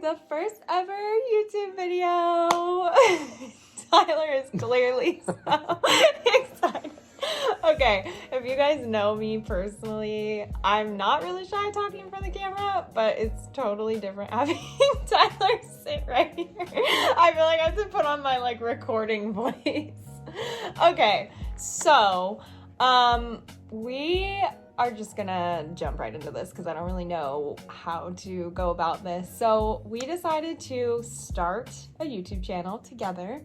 the first ever YouTube video. Tyler is clearly so excited. Okay, if you guys know me personally, I'm not really shy talking in front of the camera, but it's totally different having Tyler sit right here. I feel like I have to put on my recording voice. Okay, so we are just gonna jump right into this because I don't really know how to go about this. So we decided to start a YouTube channel together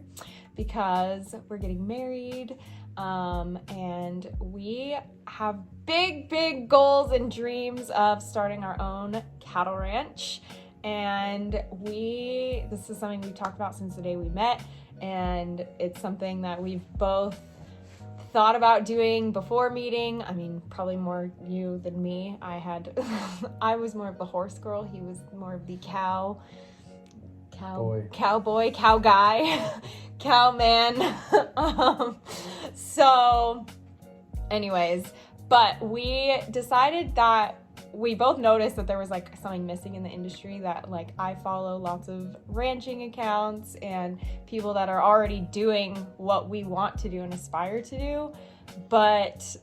because we're getting married, and we have big goals and dreams of starting our own cattle ranch. And this is something we've talked about since the day we met, and it's something that we've both thought about doing before meeting. I mean, probably more you than me. I was more of the horse girl. He was more of the cowboy, cow guy, cow man. So anyways, but we decided that we both noticed that there was something missing in the industry, that I follow lots of ranching accounts and people that are already doing what we want to do and aspire to do, but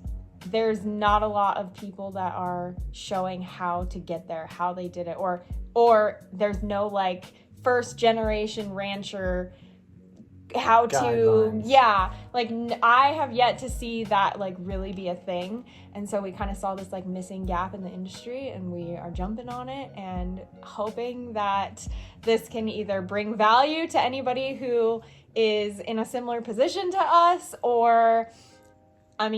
there's not a lot of people that are showing how to get there, how they did it, or there's no first generation rancher how guidelines. I have yet to see that really be a thing. And so we kind of saw this missing gap in the industry, and we are jumping on it and hoping that this can either bring value to anybody who is in a similar position to us, or I'm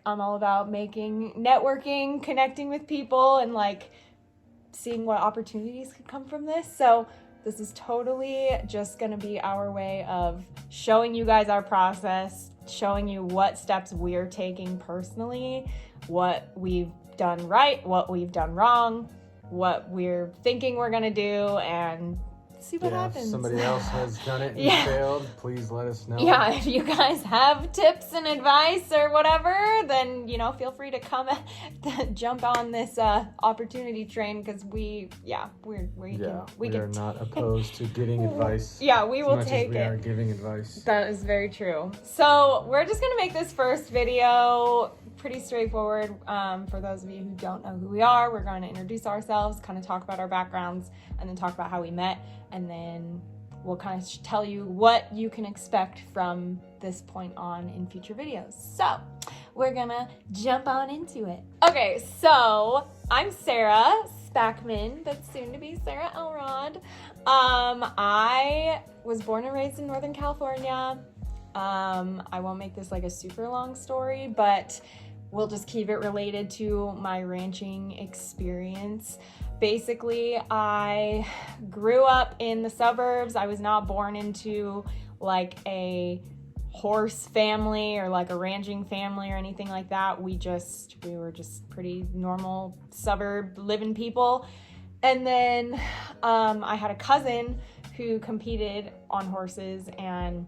all about networking, connecting with people, and seeing what opportunities could come from this. So this is totally just going to be our way of showing you guys our process, showing you what steps we're taking personally, what we've done right, what we've done wrong, what we're thinking we're going to do, and see what happens. If somebody else has done it and failed, please let us know. Yeah, if you guys have tips and advice or whatever, then feel free to come jump on this opportunity train, because we are not opposed to getting advice. Yeah, we will as much take as we it. are giving advice. That is very true. So we're just gonna make this first video pretty straightforward. For those of you who don't know who we are, we're going to introduce ourselves, kind of talk about our backgrounds, and then talk about how we met, and then we'll kind of tell you what you can expect from this point on in future videos. So we're gonna jump on into it. Okay, so I'm Sarah Spackman, but soon to be Sarah Elrod. I was born and raised in Northern California. I won't make this a super long story, but we'll just keep it related to my ranching experience. Basically, I grew up in the suburbs. I was not born into a horse family or a ranching family or anything like that. We were just pretty normal suburb living people. And then I had a cousin who competed on horses and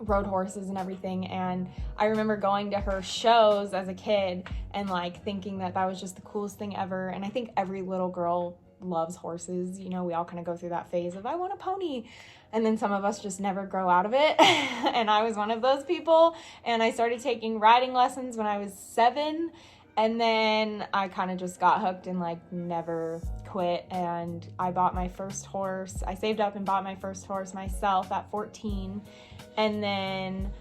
rode horses and everything, and I remember going to her shows as a kid and thinking that was just the coolest thing ever. And I think every little girl loves horses. We all kind of go through that phase of I want a pony, and then some of us just never grow out of it. And I was one of those people, and I started taking riding lessons when I was 7, and then I kind of just got hooked and never quit. And I bought my first horse. I saved up and bought my first horse myself at 14. And then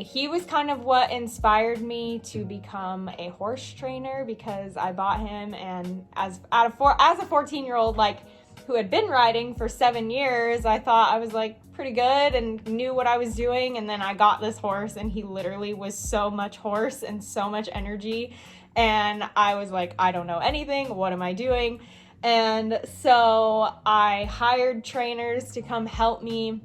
he was kind of what inspired me to become a horse trainer, because I bought him, and as a 14-year-old who had been riding for 7 years, I thought I was pretty good and knew what I was doing. And then I got this horse, and he literally was so much horse and so much energy, and I was I don't know anything. What am I doing? And so I hired trainers to come help me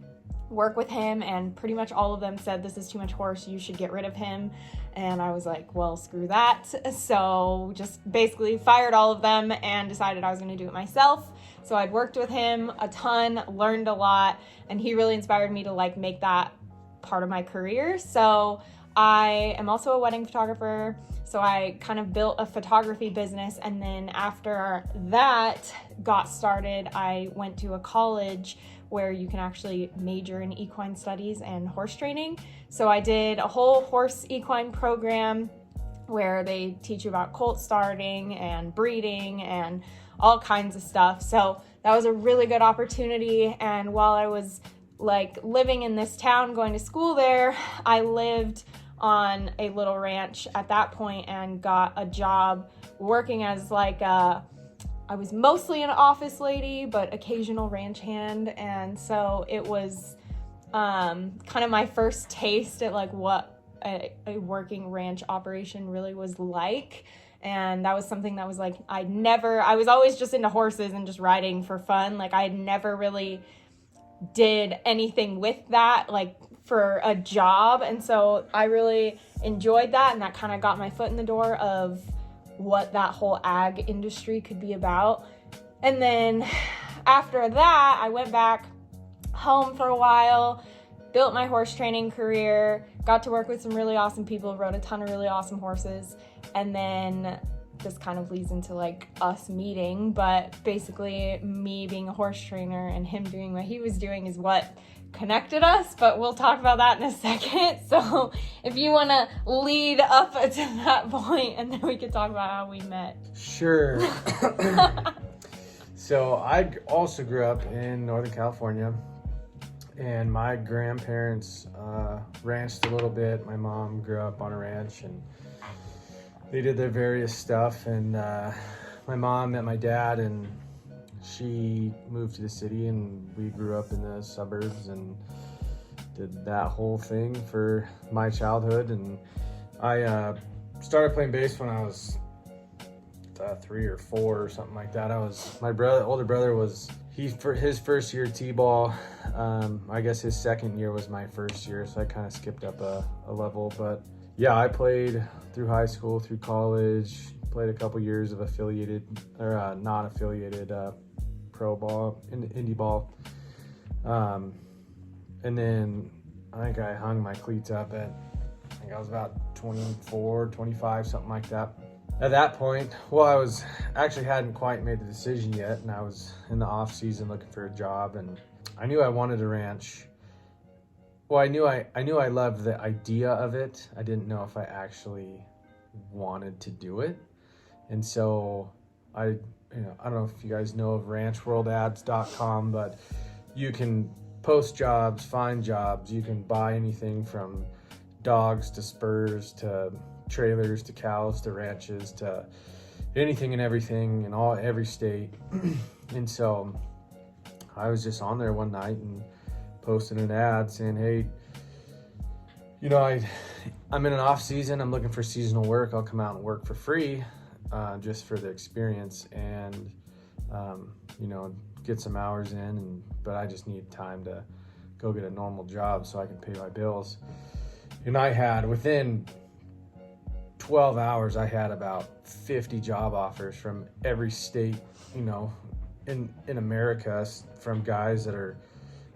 work with him, and pretty much all of them said, this is too much horse, you should get rid of him. And I was well, screw that. So just basically fired all of them and decided I was going to do it myself. So I'd worked with him a ton, learned a lot, and he really inspired me to make that part of my career. So I am also a wedding photographer, so I kind of built a photography business, and then after that got started, I went to a college where you can actually major in equine studies and horse training. So I did a whole horse equine program where they teach you about colt starting and breeding and all kinds of stuff. So that was a really good opportunity. And while I was like living in this town, going to school there, I lived on a little ranch at that point and got a job working as like I was mostly an office lady, but occasional ranch hand. And so it was kind of my first taste at like what a working ranch operation really was like. And that was something that was like, I was always just into horses and just riding for fun. Like I had never really did anything with that, like for a job. And so I really enjoyed that. And that kind of got my foot in the door of what that whole ag industry could be about. And then after that, I went back home for a while, built my horse training career, got to work with some really awesome people, rode a ton of really awesome horses. And then this kind of leads into like us meeting, but basically me being a horse trainer and him doing what he was doing is what connected us, but we'll talk about that in a second. So if you want to lead up to that point, and then we could talk about how we met. Sure. So I also grew up in Northern California, and my grandparents ranched a little bit. My mom grew up on a ranch, and they did their various stuff. And my mom met my dad, and she moved to the city, and we grew up in the suburbs and did that whole thing for my childhood. And I started playing bass when I was 3 or 4 or something like that. My older brother was for his first year t-ball. I guess his second year was my first year, so I kind of skipped up a level. But yeah, I played through high school, through college, played a couple years of affiliated or not affiliated pro ball, indie ball. And then I think I hung my cleats up I think I was about 24, 25, something like that. At that point, well, hadn't quite made the decision yet, and I was in the off season looking for a job, and I knew I wanted a ranch. Well, I knew I loved the idea of it. I didn't know if I actually wanted to do it. And so I don't know if you guys know of ranchworldads.com, but you can post jobs, find jobs. You can buy anything from dogs to spurs to trailers to cows to ranches to anything and everything in every state. And so I was just on there one night and posted an ad saying, hey, I'm in an off season, I'm looking for seasonal work, I'll come out and work for free, just for the experience and get some hours in, but I just need time to go get a normal job so I can pay my bills. And I had, within 12 hours, I had about 50 job offers from every state, in America, from guys that are,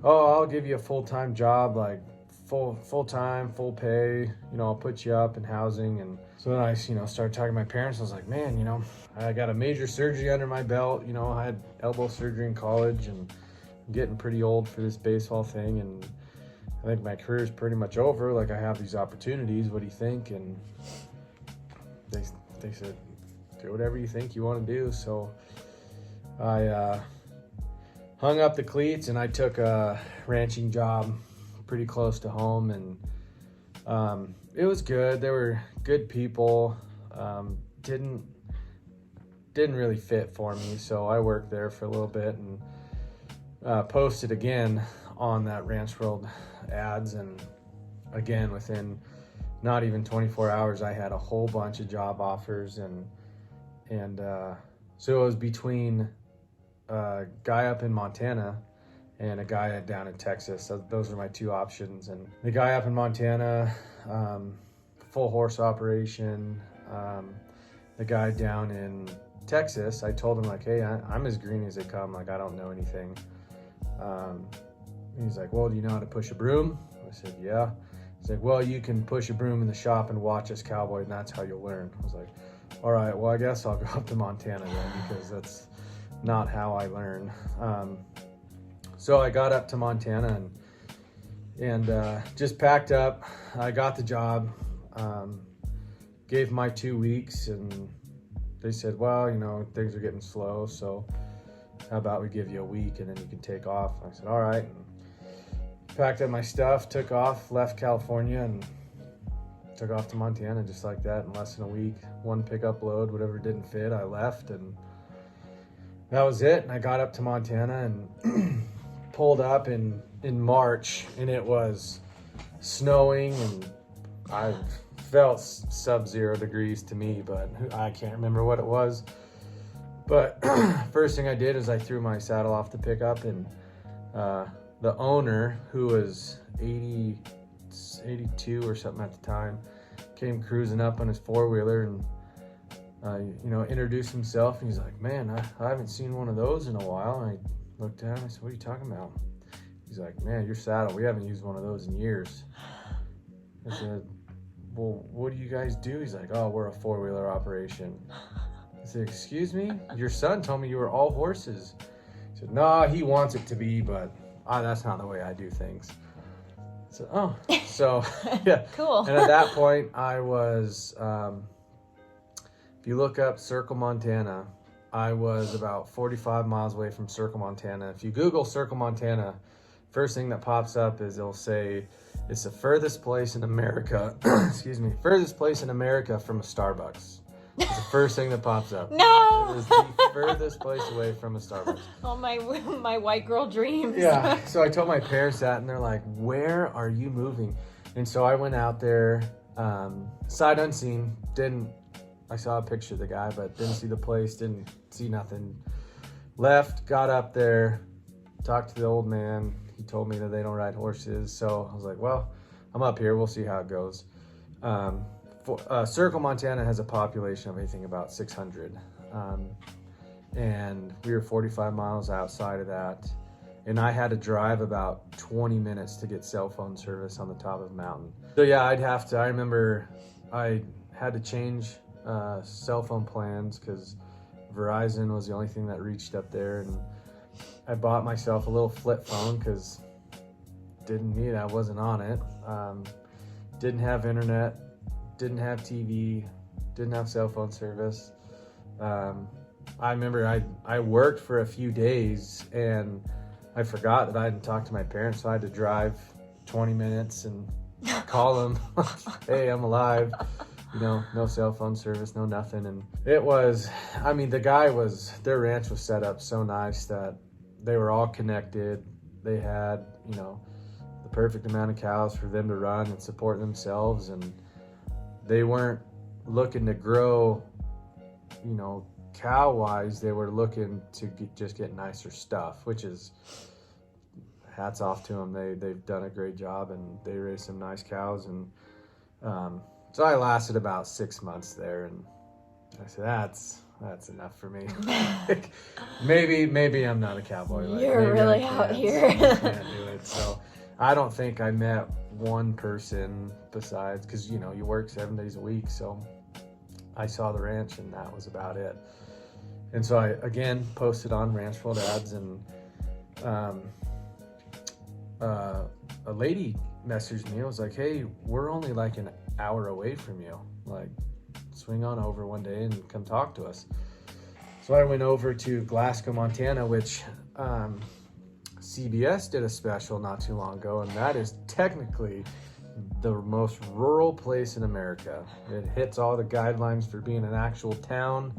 I'll give you a full-time job, like full-time, full pay, I'll put you up in housing. And so then I, started talking to my parents. I was like, man, I got a major surgery under my belt. I had elbow surgery in college, and I'm getting pretty old for this baseball thing. And I think my career is pretty much over. Like, I have these opportunities. What do you think? And they said, do whatever you think you want to do. So I hung up the cleats, and I took a ranching job pretty close to home, and it was good. They were good people. Didn't really fit for me, so I worked there for a little bit and posted again on that Ranch World ads, and again within not even 24 hours I had a whole bunch of job offers, and so it was between a guy up in Montana and a guy down in Texas. So those are my two options. And the guy up in Montana, full horse operation. The guy down in Texas, I told him, like, hey, I'm as green as they come. Like, I don't know anything. He's like, well, do you know how to push a broom? I said, yeah. He's like, well, you can push a broom in the shop and watch us cowboy, and that's how you'll learn. I was like, all right, well, I guess I'll go up to Montana then, because that's not how I learn. So I got up to Montana and just packed up. I got the job, gave my 2 weeks, and they said, well, you know, things are getting slow, so how about we give you a week and then you can take off? I said, all right. And packed up my stuff, took off, left California, and took off to Montana just like that in less than a week. One pickup load, whatever didn't fit, I left, and that was it. And I got up to Montana and pulled up in March, and it was snowing, and I felt sub-0 degrees to me, but I can't remember what it was. But first thing I did is I threw my saddle off the pickup, and the owner, who was 82 or something at the time, came cruising up on his four-wheeler and you know, introduced himself, and he's like, man, I haven't seen one of those in a while. And I looked at him, I said, what are you talking about? He's like, man, your saddle, we haven't used one of those in years. I said, well, what do you guys do? He's like, oh, we're a four-wheeler operation. I said, excuse me? Your son told me you were all horses. He said, no, he wants it to be, but that's not the way I do things. So, oh, so yeah. Cool. And at that point, I was, if you look up Circle, Montana, I was about 45 miles away from Circle, Montana. If you Google Circle, Montana, first thing that pops up is it'll say it's the furthest place in America, excuse me, furthest place in America from a Starbucks. It's the first thing that pops up. No! It is the furthest place away from a Starbucks. Oh, my white girl dreams. Yeah, so I told my parents that, and they're like, where are you moving? And so I went out there, sight unseen, I saw a picture of the guy, but didn't see the place, didn't see nothing. Left, got up there, talked to the old man. He told me that they don't ride horses, so I was like, well, I'm up here, we'll see how it goes. Circle, Montana has a population of, I think, about 600. And we were 45 miles outside of that. And I had to drive about 20 minutes to get cell phone service on the top of a mountain. So yeah, I remember I had to change cell phone plans because Verizon was the only thing that reached up there. And I bought myself a little flip phone because didn't need it, I wasn't on it. Didn't have internet. Didn't have TV, didn't have cell phone service. I remember I worked for a few days and I forgot that I hadn't talked to my parents, so I had to drive 20 minutes and call them, hey, I'm alive. You know, no cell phone service, no nothing. And it was, I mean, their ranch was set up so nice that they were all connected. They had, you know, the perfect amount of cows for them to run and support themselves, and they weren't looking to grow, you know, cow-wise. They were looking to just get nicer stuff, which is hats off to them. They've done a great job, and they raised some nice cows. And so I lasted about 6 months there, and I said, that's enough for me. maybe I'm not a cowboy. You're maybe really I out here. can't do it. So I don't think I met one person besides, because you know, you work 7 days a week, so I saw the ranch and that was about it. And so I again posted on Ranch World Ads, and a lady messaged me. I was like, hey, we're only like an hour away from you, like swing on over one day and come talk to us. So I went over to Glasgow, Montana, which CBS did a special not too long ago, and that is technically the most rural place in America. It hits all the guidelines for being an actual town,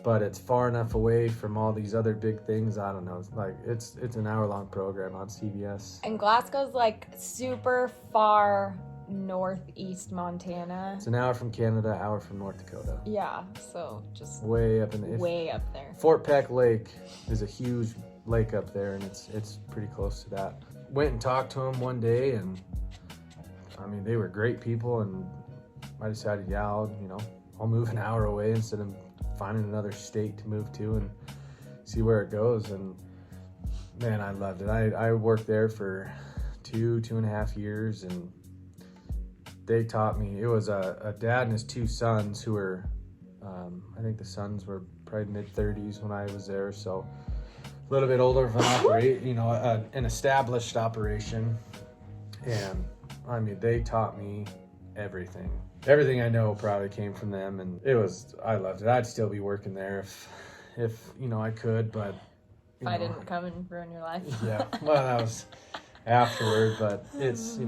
but it's far enough away from all these other big things. I don't know. It's an hour-long program on CBS. And Glasgow's like super far northeast Montana. It's an hour from Canada, hour from North Dakota. Yeah, so just way up way up there. Fort Peck Lake is a huge lake up there, and it's pretty close to that. Went and talked to them one day, and I mean, they were great people, and I decided, yeah, I'll move an hour away instead of finding another state to move to and see where it goes. And man, I loved it. I worked there for 2.5 years, and they taught me. It was a dad and his two sons who were, I think the sons were probably mid-30s when I was there, so a little bit older of an an established operation. And I mean, they taught me everything. Everything I know probably came from them, and I loved it. I'd still be working there if I could, but If I didn't come and ruin your life. Yeah, well, that was afterward, but it's,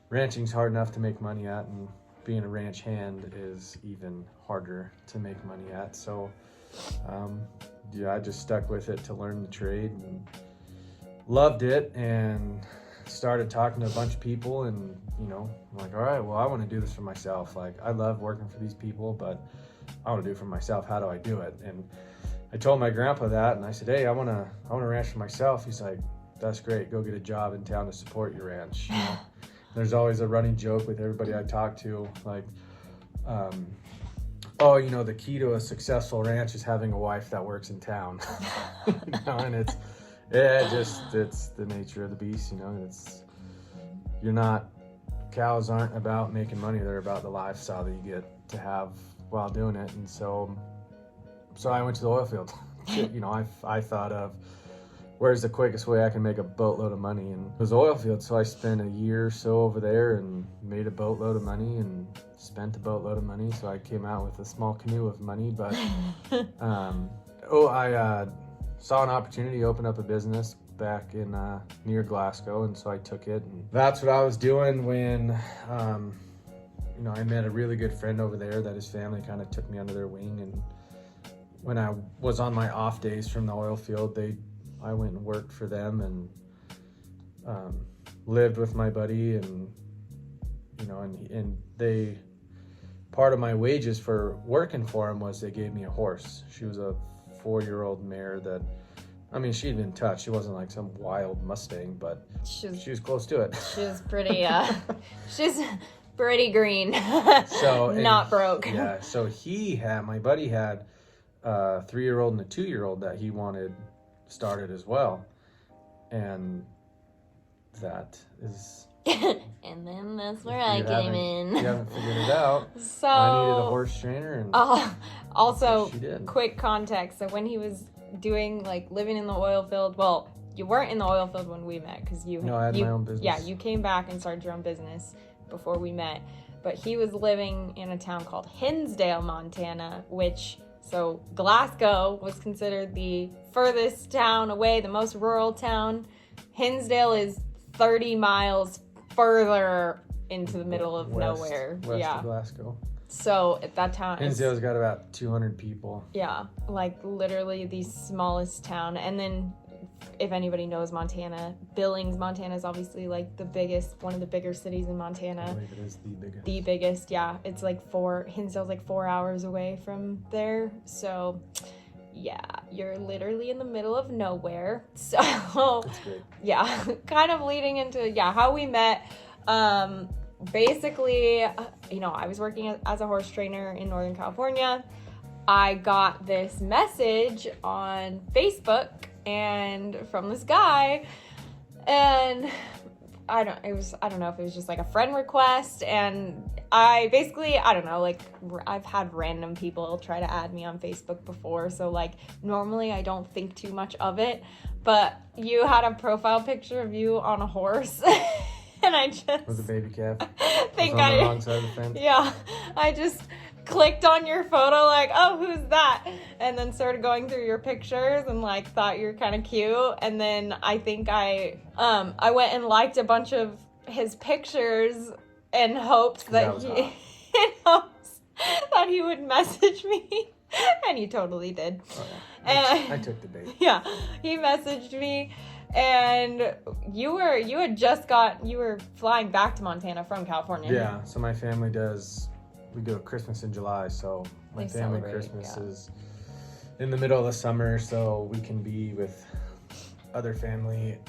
ranching's hard enough to make money at, and being a ranch hand is even harder to make money at. So, I just stuck with it to learn the trade and loved it, and started talking to a bunch of people, and, I'm like, all right, well, I want to do this for myself. Like, I love working for these people, but I want to do it for myself. How do I do it? And I told my grandpa that, and I said, hey, I want to ranch for myself. He's like, that's great. Go get a job in town to support your ranch. There's always a running joke with everybody I talk to, like, the key to a successful ranch is having a wife that works in town. And it's the nature of the beast. Cows aren't about making money. They're about the lifestyle that you get to have while doing it. And so I went to the oil field. I thought of, where's the quickest way I can make a boatload of money? And it was the oil field. So I spent a year or so over there and made a boatload of money and spent a boatload of money. So I came out with a small canoe of money. But I saw an opportunity to open up a business back in near Glasgow, and so I took it. And that's what I was doing when I met a really good friend over there that his family kind of took me under their wing. And when I was on my off days from the oil field, I went and worked for them, and lived with my buddy, and they, part of my wages for working for him was they gave me a horse. She was a 4-year-old mare that, she'd been touched. She wasn't like some wild Mustang, but she was close to it. She was pretty, she's pretty green. So not broke. Yeah. So my buddy had a 3-year-old and a 2-year-old that he wanted started as well. And that is... And then that's where I came in. You haven't figured it out. So I needed a horse trainer, and also she did. Quick context. So when he was doing living in the oil field, well, you weren't in the oil field when we met because I had my own business. Yeah, you came back and started your own business before we met. But he was living in a town called Hinsdale, Montana, so Glasgow was considered the furthest town away, the most rural town. Hinsdale is 30 miles further into the middle of nowhere. West of Glasgow. So at that town, Hinsdale's got about 200 people. Yeah, literally the smallest town. And then, if anybody knows Montana, Billings, Montana is obviously one of the bigger cities in Montana. I believe it is the biggest. The biggest, yeah. It's Hinsdale's 4 hours away from there. So, yeah, you're literally in the middle of nowhere. So, that's great. Yeah, kind of leading into, how we met. Basically, I was working as a horse trainer in Northern California. I got this message on Facebook and from this guy, and I don't know if it was just a friend request, and I've had random people try to add me on Facebook before, so normally I don't think too much of it, but you had a profile picture of you on a horse. And I just... With a baby calf. Think on the wrong side of the fence. Yeah. I just clicked on your photo oh, who's that? And then started going through your pictures and thought you were kind of cute. And then I think I went and liked a bunch of his pictures in hopes that he would message me. And he totally did. Oh, yeah. I took the bait. Yeah. He messaged me. And you were flying back to Montana from California. Yeah, so my family we do a Christmas in July, so my family Christmas is in the middle of the summer, so we can be with other family,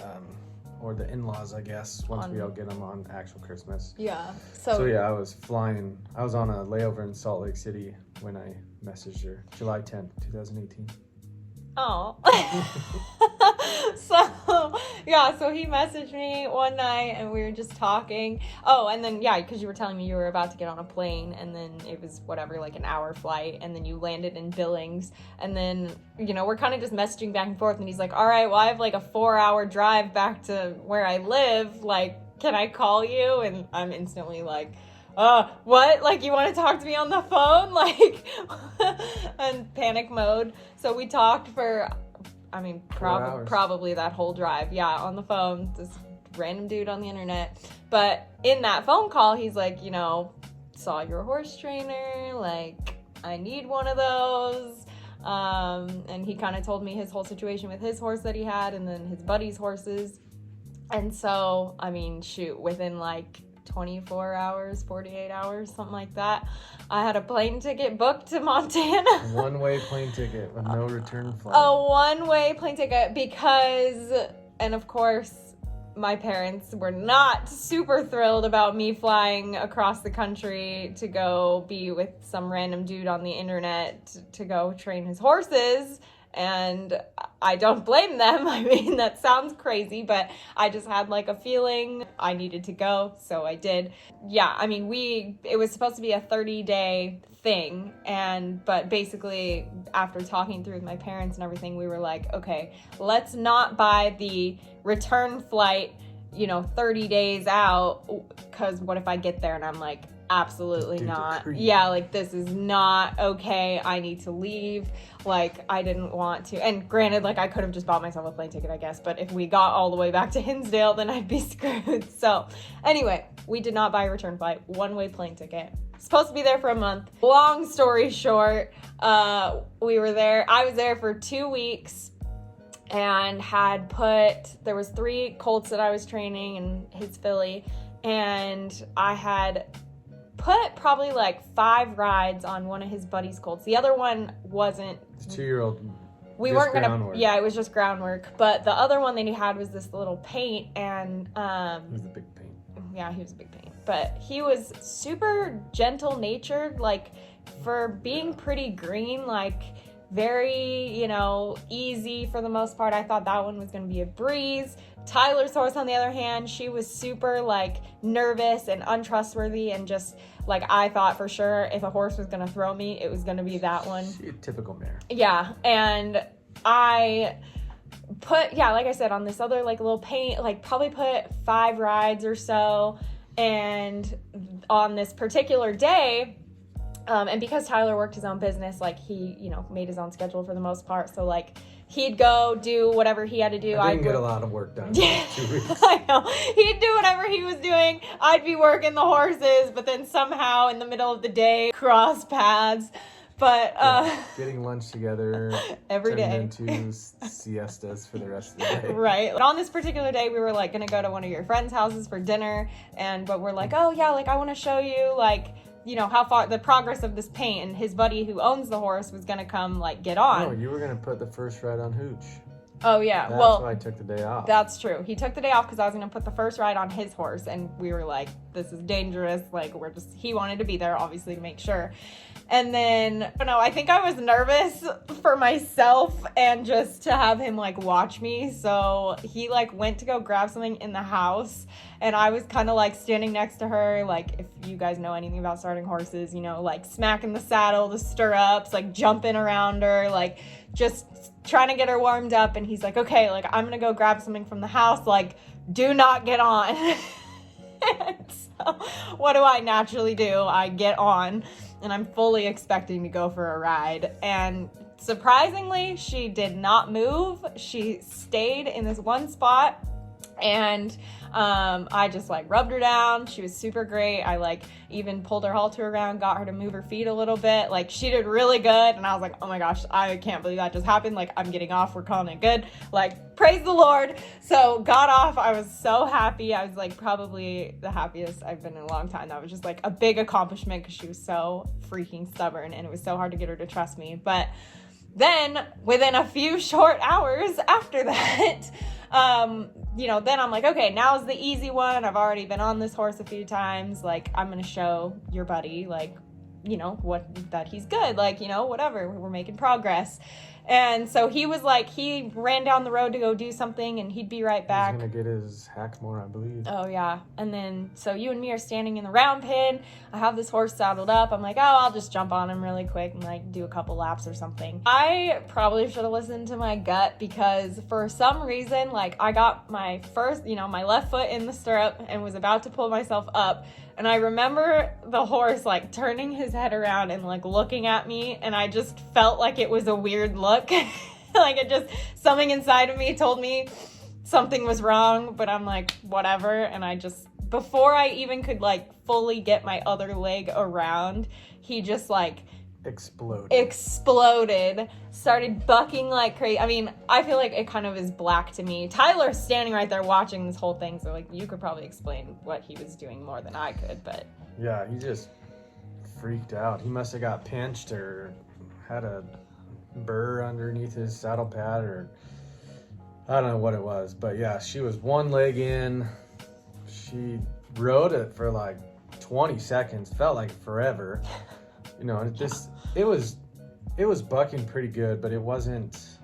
or the in-laws, I guess, once we all get them on actual Christmas. Yeah. So yeah, I was on a layover in Salt Lake City when I messaged her, July 10th, 2018. Oh. So Yeah, so he messaged me one night and we were just talking. Oh, and then, yeah, because you were telling me you were about to get on a plane and then it was whatever, like an hour flight, and then you landed in Billings. And then, you know, we're kind of just messaging back and forth, and he's like, all right, well, I have like a 4-hour drive back to where I live. Like, can I call you? And I'm instantly like, what? Like, you want to talk to me on the phone? Like, in panic mode. So we talked for, I mean, probably that whole drive. Yeah, on the phone, this random dude on the internet. But in that phone call, he's like, you know, saw your horse trainer. Like, I need one of those. And he kind of told me his whole situation with his horse that he had and then his buddy's horses. And so, I mean, shoot, within like 24 hours, 48 hours, something like that, I had a plane ticket booked to Montana. One-way plane ticket with no return flight. A one-way plane ticket because, and of course, my parents were not super thrilled about me flying across the country to go be with some random dude on the internet to go train his horses. And I don't blame them. I mean, that sounds crazy, but I just had like a feeling I needed to go, so I did. Yeah, I mean, it was supposed to be a 30-day thing, but basically after talking through with my parents and everything, we were like, okay, let's not buy the return flight, 30 days out, because what if I get there and I'm like, absolutely not. Yeah, like, this is not okay. I need to leave. Like, I didn't want to. And granted, like, I could have just bought myself a plane ticket, I guess. But if we got all the way back to Hinsdale, then I'd be screwed. So anyway, we did not buy a return flight. One-way plane ticket. Supposed to be there for a month. Long story short, we were there. I was there for 2 weeks and there was 3 colts that I was training and his filly. And I had put probably like 5 rides on one of his buddy's colts. The other one wasn't. It's 2-year-old. We weren't gonna. Yeah, it was just groundwork. But the other one that he had was this little paint, and He was a big paint. Yeah, he was a big paint. But he was super gentle natured, like, for being pretty green, like very, easy for the most part. I thought that one was gonna be a breeze. Tyler's horse, on the other hand, she was super, like, nervous and untrustworthy, and just, like, I thought for sure if a horse was going to throw me, it was going to be that one. Typical mare. Yeah, and I put, like I said, on this other, like, little paint, like, probably put 5 rides or so, and on this particular day, and because Tyler worked his own business, like, he, made his own schedule for the most part, so, like, he'd go do whatever he had to do. I didn't get a lot of work done. Yeah, 2 weeks. I know. He'd do whatever he was doing. I'd be working the horses, but then somehow in the middle of the day, cross paths. But getting lunch together every day, into siestas for the rest of the day. Right. But on this particular day, we were like gonna go to one of your friends' houses for dinner, but we're like, oh yeah, like I want to show you like, how far the progress of this paint, and his buddy who owns the horse was gonna come like get on. No, you were gonna put the first ride on Hooch. Oh yeah, that's why I took the day off. That's true. He took the day off because I was gonna put the first ride on his horse, and we were like, this is dangerous. Like, he wanted to be there obviously to make sure. And then, I don't know, I think I was nervous for myself and just to have him like watch me. So he like went to go grab something in the house, and I was kind of like standing next to her, like, if you guys know anything about starting horses, like smacking the saddle, the stirrups, like jumping around her, like just trying to get her warmed up. And he's like, okay, like I'm gonna go grab something from the house, like do not get on. And so what do I naturally do? I get on, and I'm fully expecting to go for a ride. And surprisingly, she did not move. She stayed in this one spot, and I just like rubbed her down. She was super great. I like even pulled her halter around, got her to move her feet a little bit. Like, she did really good, and I was like, oh my gosh, I can't believe that just happened. Like, I'm getting off, we're calling it good. Like, praise the Lord. So got off. I was so happy. I was like probably the happiest I've been in a long time. That was just like a big accomplishment because she was so freaking stubborn, and it was so hard to get her to trust me. But then within a few short hours after that, then I'm like, okay, now's the easy one. I've already been on this horse a few times. Like, I'm going to show your buddy, like, that he's good. Like, whatever, we're making progress. And so he was like, he ran down the road to go do something and he'd be right back. He's going to get his Hackmore, I believe. Oh, yeah. And then, so you and me are standing in the round pen. I have this horse saddled up. I'm like, oh, I'll just jump on him really quick and like do a couple laps or something. I probably should have listened to my gut because for some reason, like I got my first, my left foot in the stirrup and was about to pull myself up. And I remember the horse like turning his head around and like looking at me, and I just felt like it was a weird look. Like something inside of me told me something was wrong, but I'm like, whatever. And before I even could like fully get my other leg around, he just like exploded, started bucking like crazy. I mean, I feel like it kind of is black to me. Tyler's standing right there watching this whole thing, so like you could probably explain what he was doing more than I could, but yeah, he just freaked out. He must have got pinched or had a burr underneath his saddle pad, or I don't know what it was, but yeah, she was one leg in. She rode it for like 20 seconds, felt like forever. It was bucking pretty good, but it wasn't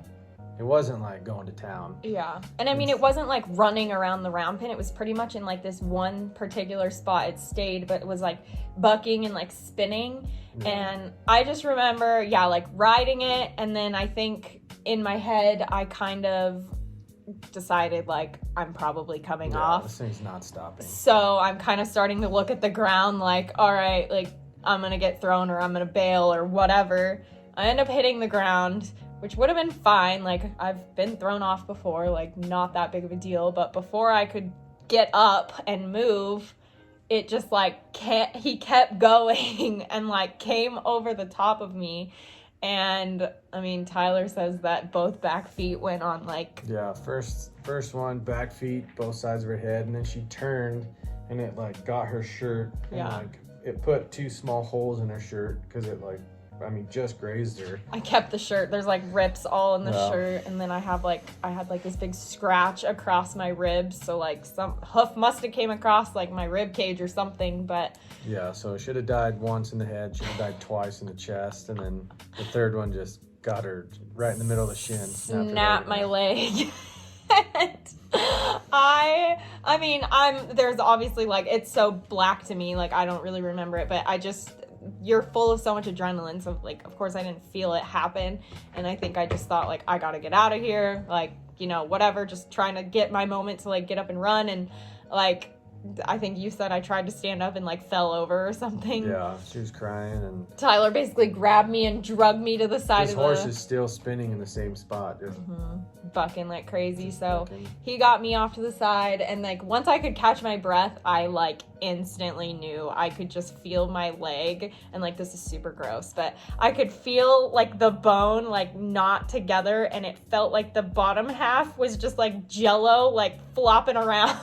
like going to town. Yeah. And I mean, it wasn't like running around the round pen. It was pretty much in like this one particular spot it stayed, but it was like bucking and like spinning. Yeah. And I just remember, like riding it. And then I think in my head, I kind of decided like I'm probably coming off. This thing's not stopping. So I'm kind of starting to look at the ground like, all right, like I'm going to get thrown or I'm going to bail or whatever. I end up hitting the ground, which would have been fine. Like I've been thrown off before, like not that big of a deal. But before I could get up and move, it just like he kept going and like came over the top of me. And I mean, Tyler says that both back feet went on like... Yeah, first one, back feet, both sides of her head. And then she turned and it like got her shirt. And like it put 2 small holes in her shirt because it like, just grazed her. I kept the shirt. There's like rips all in the shirt. And then I had like this big scratch across my ribs. So like some hoof must have came across like my rib cage or something, but... Yeah, so should have died once in the head, should have died twice in the chest, and then the third one just got her right in the middle of the shin. Snapped my leg. There's obviously like, it's so black to me, like I don't really remember it, but you're full of so much adrenaline, so like of course I didn't feel it happen, and I think I just thought like I gotta get out of here, like whatever, just trying to get my moment to like get up and run, and like I think you said I tried to stand up and like fell over or something. Yeah, she was crying, and Tyler basically grabbed me and drugged me to the side of the... This horse is still spinning in the same spot. Just bucking like crazy. So he got me off to the side, and like once I could catch my breath, I like instantly knew. I could just feel my leg, and like this is super gross, but I could feel like the bone like knot together, and it felt like the bottom half was just like jello like flopping around.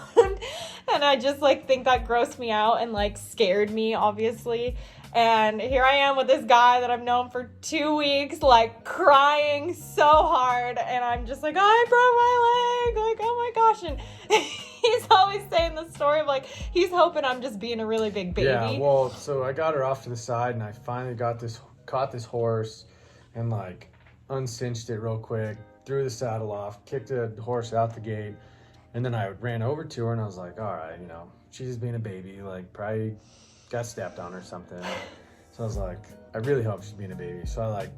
And I just like think that grossed me out and like scared me, obviously. And here I am with this guy that I've known for 2 weeks, like crying so hard. And I'm just like, I broke my leg. Like, oh my gosh. And he's always saying the story of like, he's hoping I'm just being a really big baby. Yeah, well, so I got her off to the side, and I finally caught this horse and like uncinched it real quick, threw the saddle off, kicked the horse out the gate. And then I ran over to her and I was like, all right, she's just being a baby, like probably got stepped on or something. So I was like, I really hope she's being a baby. So I like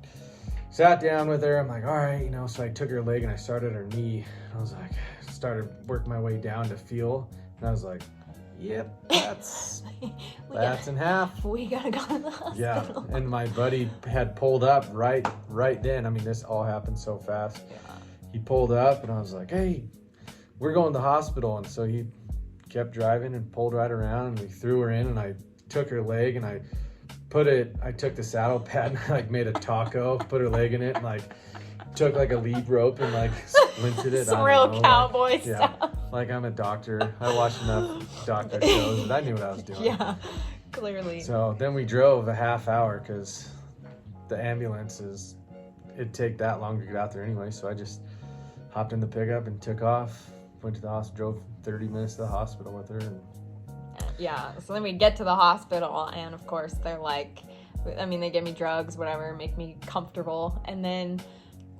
sat down with her. I'm like, all right, so I took her leg and I started her knee. I was like, started working my way down to feel. And I was like, yep, that's in half. We gotta go to the hospital. Yeah, and my buddy had pulled up right then. This all happened so fast. Yeah. He pulled up and I was like, hey, we're going to the hospital. And so he kept driving and pulled right around, and we threw her in, and I took her leg and I took the saddle pad and I like made a taco, put her leg in it, and like took like a lead rope and like splinted it. Some real cowboy stuff. Yeah, like I'm a doctor. I watched enough doctor shows that I knew what I was doing. Yeah, clearly. So then we drove a half hour because the it'd take that long to get out there anyway. So I just hopped in the pickup and took off. Went to the hospital, drove 30 minutes to the hospital with her. And... Yeah, so then we get to the hospital, and of course they're like, they give me drugs, whatever, make me comfortable. And then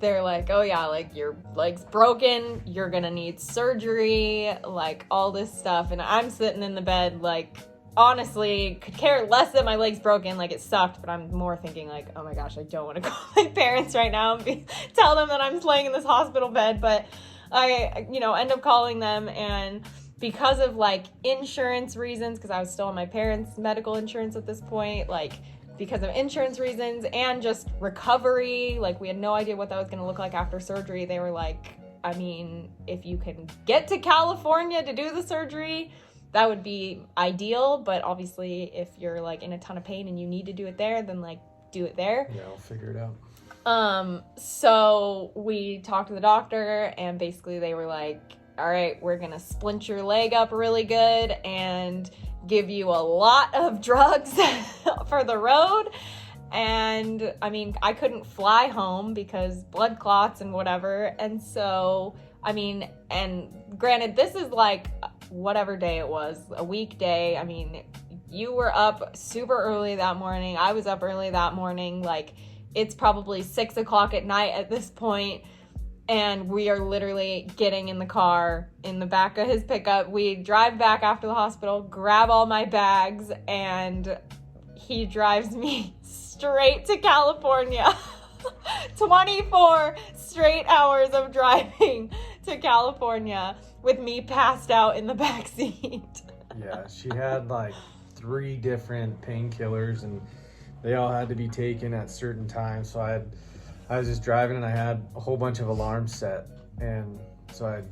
they're like, oh yeah, like your leg's broken, you're gonna need surgery, like all this stuff. And I'm sitting in the bed, like, honestly, could care less that my leg's broken, like it sucked, but I'm more thinking like, oh my gosh, I don't want to call my parents right now and tell them that I'm laying in this hospital bed. But I, end up calling them, and because of like insurance reasons, because I was still on my parents' medical insurance at this point, like because of insurance reasons and just recovery, like we had no idea what that was going to look like after surgery. They were like, I mean, if you can get to California to do the surgery, that would be ideal. But obviously if you're like in a ton of pain and you need to do it there, then like do it there. Yeah, I'll figure it out. So we talked to the doctor, and basically they were like, all right, we're going to splint your leg up really good and give you a lot of drugs for the road. And I mean, I couldn't fly home because blood clots and whatever. And so, I mean, and granted, this is like whatever day it was, a weekday. I mean, you were up super early that morning. I was up early that morning. Like, it's probably 6 o'clock at night at this point, and we are literally getting in the car in the back of his pickup. We drive back after the hospital, grab all my bags, and he drives me straight to California. 24 straight hours of driving to California with me passed out in the back seat. Yeah, she had like 3 different painkillers, and they all had to be taken at certain times. So I was just driving, and I had a whole bunch of alarms set, and so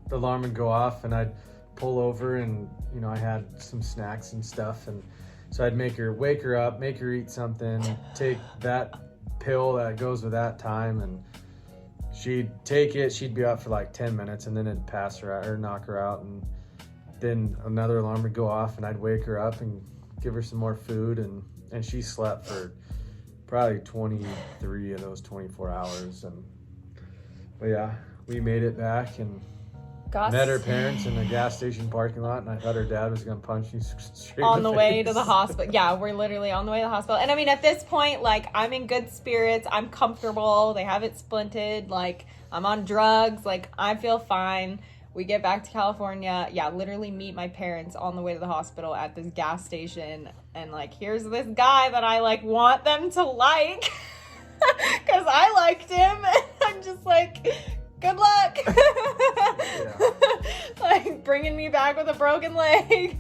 the alarm would go off, and I'd pull over, and I had some snacks and stuff, and so I'd wake her up, make her eat something, take that pill that goes with that time, and she'd take it. She'd be out for like 10 minutes, and then it'd pass her out or knock her out, and then another alarm would go off, and I'd wake her up and give her some more food, and she slept for probably 23 of those 24 hours. But yeah, we made it back and met her parents in the gas station parking lot, and I thought her dad was going to punch me straight on in the face. way to the hospital. Yeah, we're literally on the way to the hospital. And I mean, at this point, like, I'm in good spirits. I'm comfortable. They have it splinted. Like, I'm on drugs. Like, I feel fine. We get back to California. Yeah, literally meet my parents on the way to the hospital at this gas station. And, like, here's this guy that I, like, want them to like. Because I liked him. And I'm just like, good luck. Like, bringing me back with a broken leg.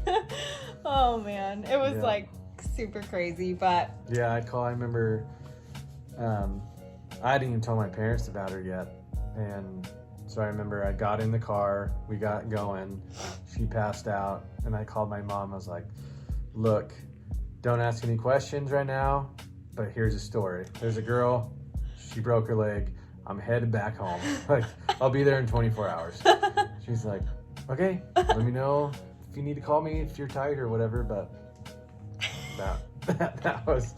Oh, man. It was, like, super crazy. But yeah, I remember I hadn't even told my parents about her yet. And so I remember I got in the car, we got going, she passed out, and I called my mom. I was like, look, don't ask any questions right now, but here's a story. There's a girl, she broke her leg. I'm headed back home. Like, I'll be there in 24 hours. She's like, okay, let me know if you need to call me if you're tired or whatever. But that was,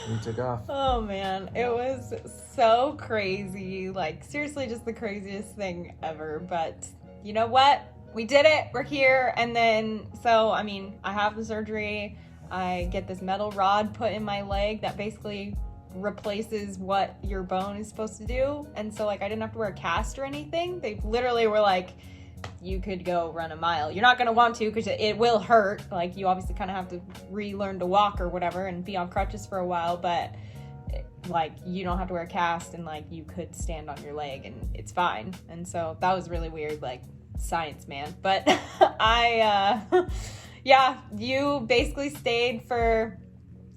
we took off. oh man, it was so crazy. Like, seriously, just the craziest thing ever. But you know what? We did it. We're here. And then, so, I mean, I have the surgery. I get this metal rod put in my leg that basically replaces what your bone is supposed to do. And so, like, I didn't have to wear a cast or anything. They literally were like, you could go run a mile. You're not going to want to because it will hurt. Like, you obviously kind of have to relearn to walk or whatever and be on crutches for a while, but like, you don't have to wear a cast, and like, you could stand on your leg and it's fine. And so that was really weird, like, science, man. But yeah, you basically stayed for,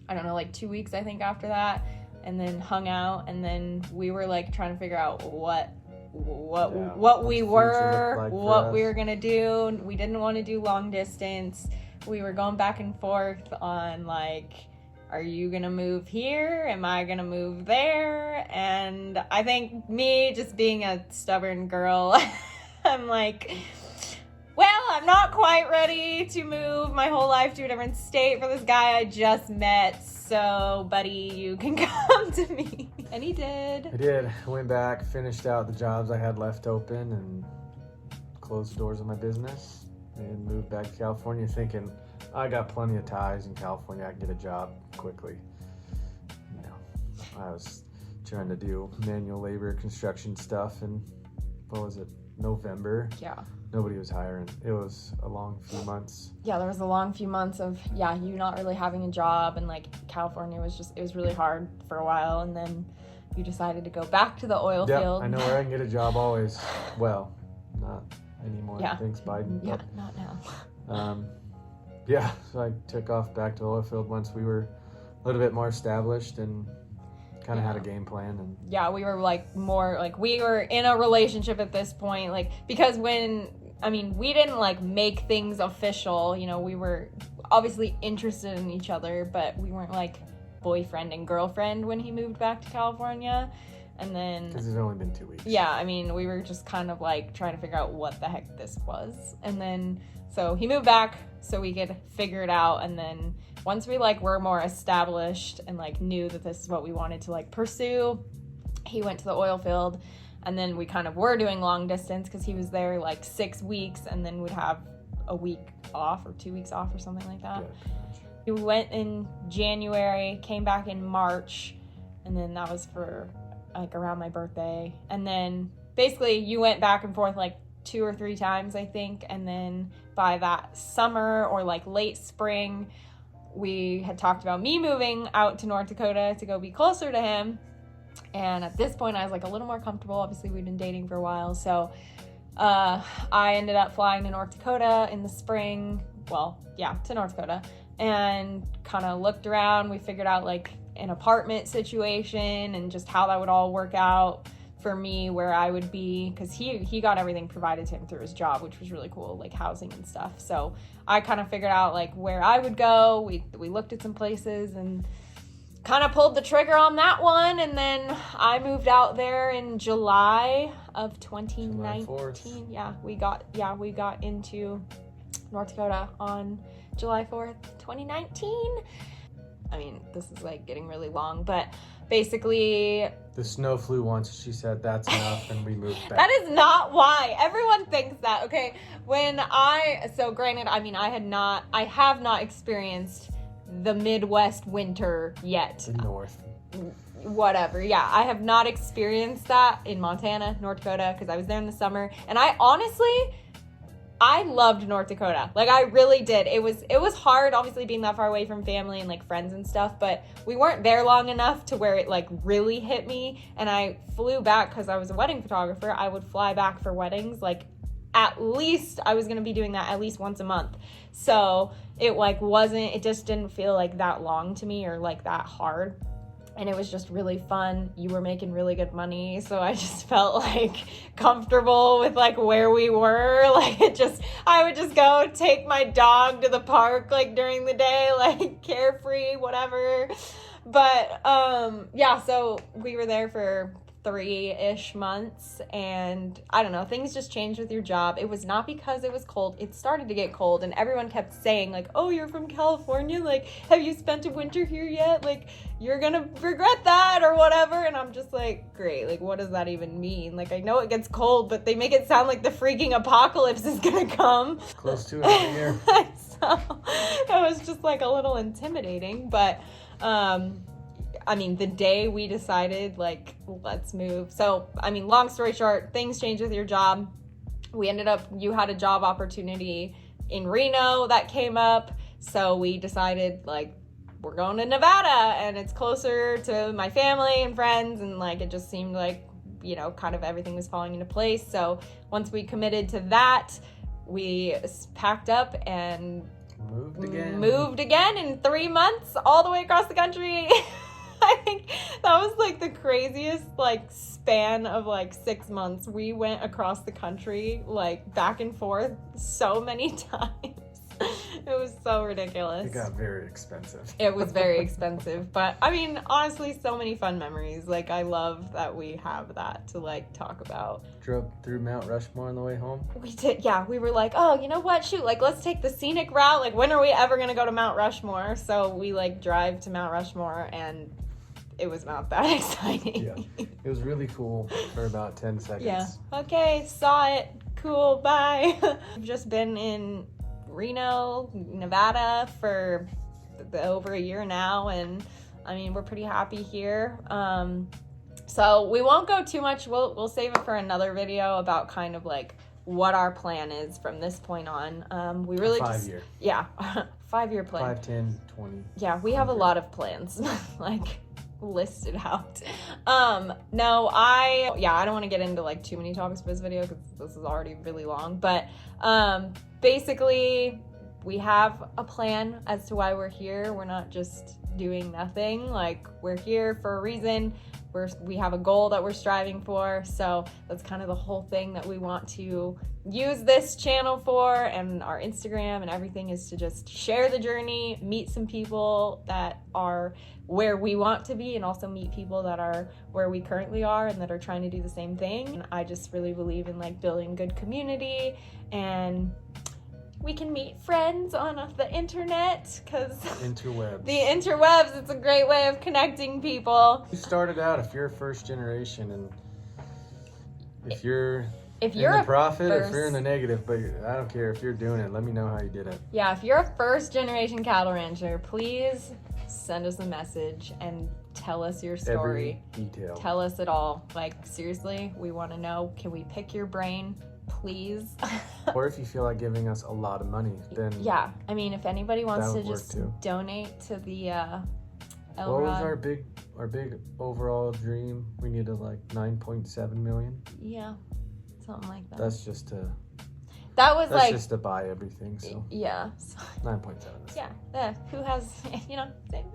I don't know, like 2 weeks, I think, after that, and then hung out, and then we were like trying to figure out what we were gonna do. We didn't want to do long distance. We were going back and forth on, like, are you gonna move here? Am I gonna move there? And I think me, just being a stubborn girl, I'm like, well, I'm not quite ready to move my whole life to a different state for this guy I just met. So, buddy, you can come to me. And he did. I did. I went back, finished out the jobs I had left open, and closed the doors of my business, and moved back to California thinking, I got plenty of ties in California. I can get a job quickly. I was trying to do manual labor construction stuff, and what was it, November? Yeah. Nobody was hiring. It was a long few months. Yeah, there was a long few months of, you not really having a job, and like California it was really hard for a while, and then you decided to go back to the oil field. I know where I can get a job always. Well, not anymore. Yeah. Thanks, Biden. Yeah, not now. So I took off back to the oil field once we were a little bit more established and kind of had a game plan. And yeah, we were like more like we were in a relationship at this point, like because we didn't like make things official, you know, we were obviously interested in each other, but we weren't like boyfriend and girlfriend when he moved back to California. And then because it's only been 2 weeks. Yeah, I mean, we were just kind of like trying to figure out what the heck this was. And then so he moved back so we could figure it out. And then once we like were more established and like knew that this is what we wanted to like pursue, he went to the oil field. And then we kind of were doing long distance because he was there like 6 weeks, and then we'd have a week off or 2 weeks off or something like that. Yeah, we went in January, came back in March, and then that was for like around my birthday. And then basically you went back and forth like 2 or 3 times, I think. And then by that summer or like late spring, we had talked about me moving out to North Dakota to go be closer to him. And at this point I was like a little more comfortable. Obviously we'd been dating for a while. So I ended up flying to North Dakota in the spring. To North Dakota, and kind of looked around. We figured out like an apartment situation and just how that would all work out for me, where I would be, because he got everything provided to him through his job, which was really cool, like housing and stuff. So I kind of figured out like where I would go. We looked at some places and kind of pulled the trigger on that one, and then I moved out there in July of 2019. We got into North Dakota on July 4th, 2019. I mean, this is like getting really long, but basically the snow flew once. She said that's enough, and we moved back. That is not why. Everyone thinks that. Okay, granted, I mean, I have not experienced the Midwest winter yet. The North. Whatever. Yeah, I have not experienced that in Montana, North Dakota, because I was there in the summer, and I loved North Dakota. Like, I really did. It was hard, obviously, being that far away from family and, like, friends and stuff, but we weren't there long enough to where it, like, really hit me, and I flew back because I was a wedding photographer. I would fly back for weddings, like, at least I was going to be doing that at least once a month. So it, like, it just didn't feel, like, that long to me or, like, that hard. And it was just really fun. You were making really good money, so I just felt like comfortable with like where we were. Like I would just go take my dog to the park like during the day, like carefree, whatever. But so we were there for 3-ish months, and I don't know, things just changed with your job. It was not because it was cold. It started to get cold, and everyone kept saying like, oh, you're from California, like, have you spent a winter here yet? Like, you're gonna regret that or whatever. And I'm just like, great, like, what does that even mean? Like, I know it gets cold, but they make it sound like the freaking apocalypse is gonna come. Close to it every year. So it was just like a little intimidating, but I mean, the day we decided, like, let's move. So, I mean, long story short, things changed with your job. You had a job opportunity in Reno that came up. So we decided, like, we're going to Nevada, and it's closer to my family and friends. And, like, it just seemed like, you know, kind of everything was falling into place. So once we committed to that, we packed up and moved again in 3 months all the way across the country. I think that was like the craziest like span of like 6 months. We went across the country like back and forth so many times. It was so ridiculous. It got very expensive. It was very expensive, but I mean, honestly, so many fun memories. Like, I love that we have that to like talk about. Drove through Mount Rushmore on the way home. We did, yeah. We were like, oh, you know what? Shoot, like, let's take the scenic route. Like, when are we ever gonna go to Mount Rushmore? So we like drive to Mount Rushmore, and it was not that exciting. Yeah, it was really cool for about 10 seconds. Yeah. Okay, saw it. Cool. Bye. I've just been in Reno, Nevada for over a year now, and I mean, we're pretty happy here. So we won't go too much. We'll save it for another video about kind of like what our plan is from this point on. We really 5 year. Yeah, 5-year plan. 5, 10, 20. Yeah, we have a lot of plans like listed out. No, I don't want to get into like too many topics for this video because this is already really long. But basically, we have a plan as to why we're here. We're not just doing nothing. Like, we're here for a reason. We have a goal that we're striving for. So that's kind of the whole thing that we want to use this channel for, and our Instagram and everything, is to just share the journey, meet some people that are where we want to be, and also meet people that are where we currently are and that are trying to do the same thing. And I just really believe in like building good community, and we can meet friends on the internet, because Interwebs. the interwebs, it's a great way of connecting people. You started out, if you're first generation, and if you're If in you're the a profit, first, if you're in the negative, but I don't care if you're doing it, let me know how you did it. yeah, if you're a first generation cattle rancher, please send us a message and tell us your story. Every detail. Tell us it all. Like, seriously, we want to know. Can we pick your brain, please? Or if you feel like giving us a lot of money, then Yeah, I mean, if anybody wants That to would work just too. donate to the what was Elrod. our big overall dream? We needed like 9.7 million. Yeah, something like that. That's just to That's like, just to buy everything. So yeah. So, 9.7. yeah, who has,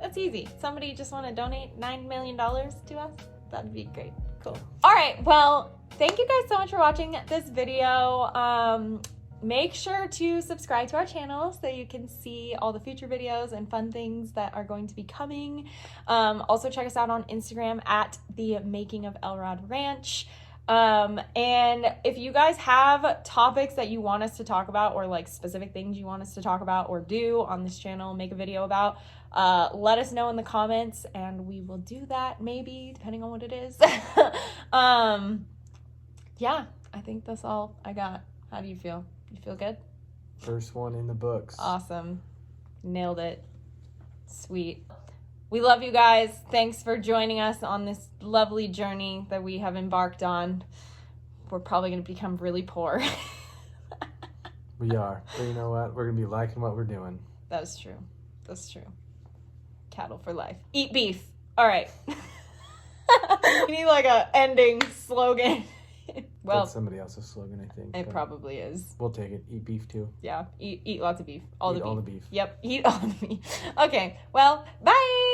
that's easy. Somebody just want to donate $9 million to us? That'd be great. Cool. All right, well, thank you guys so much for watching this video. Make sure to subscribe to our channel so you can see all the future videos and fun things that are going to be coming. Also, check us out on Instagram at The Making of Elrod Ranch. And if you guys have topics that you want us to talk about, or like specific things you want us to talk about or do on this channel, make a video about, let us know in the comments, and we will do that, maybe, depending on what it is. Yeah, I think that's all I got. How do you feel? You feel good? First one in the books. Awesome. Nailed it. Sweet. We love you guys. Thanks for joining us on this lovely journey that we have embarked on. We're probably going to become really poor. We are. But you know what? We're going to be liking what we're doing. That's true. That's true. Cattle for life. Eat beef. All right. We need like a ending slogan. Well, That's somebody else's slogan, I think. it but probably is. We'll take it. Eat beef too. Yeah. Eat lots of beef. All Eat the beef. all the beef. Yep. Eat all the beef. Okay. Well, bye.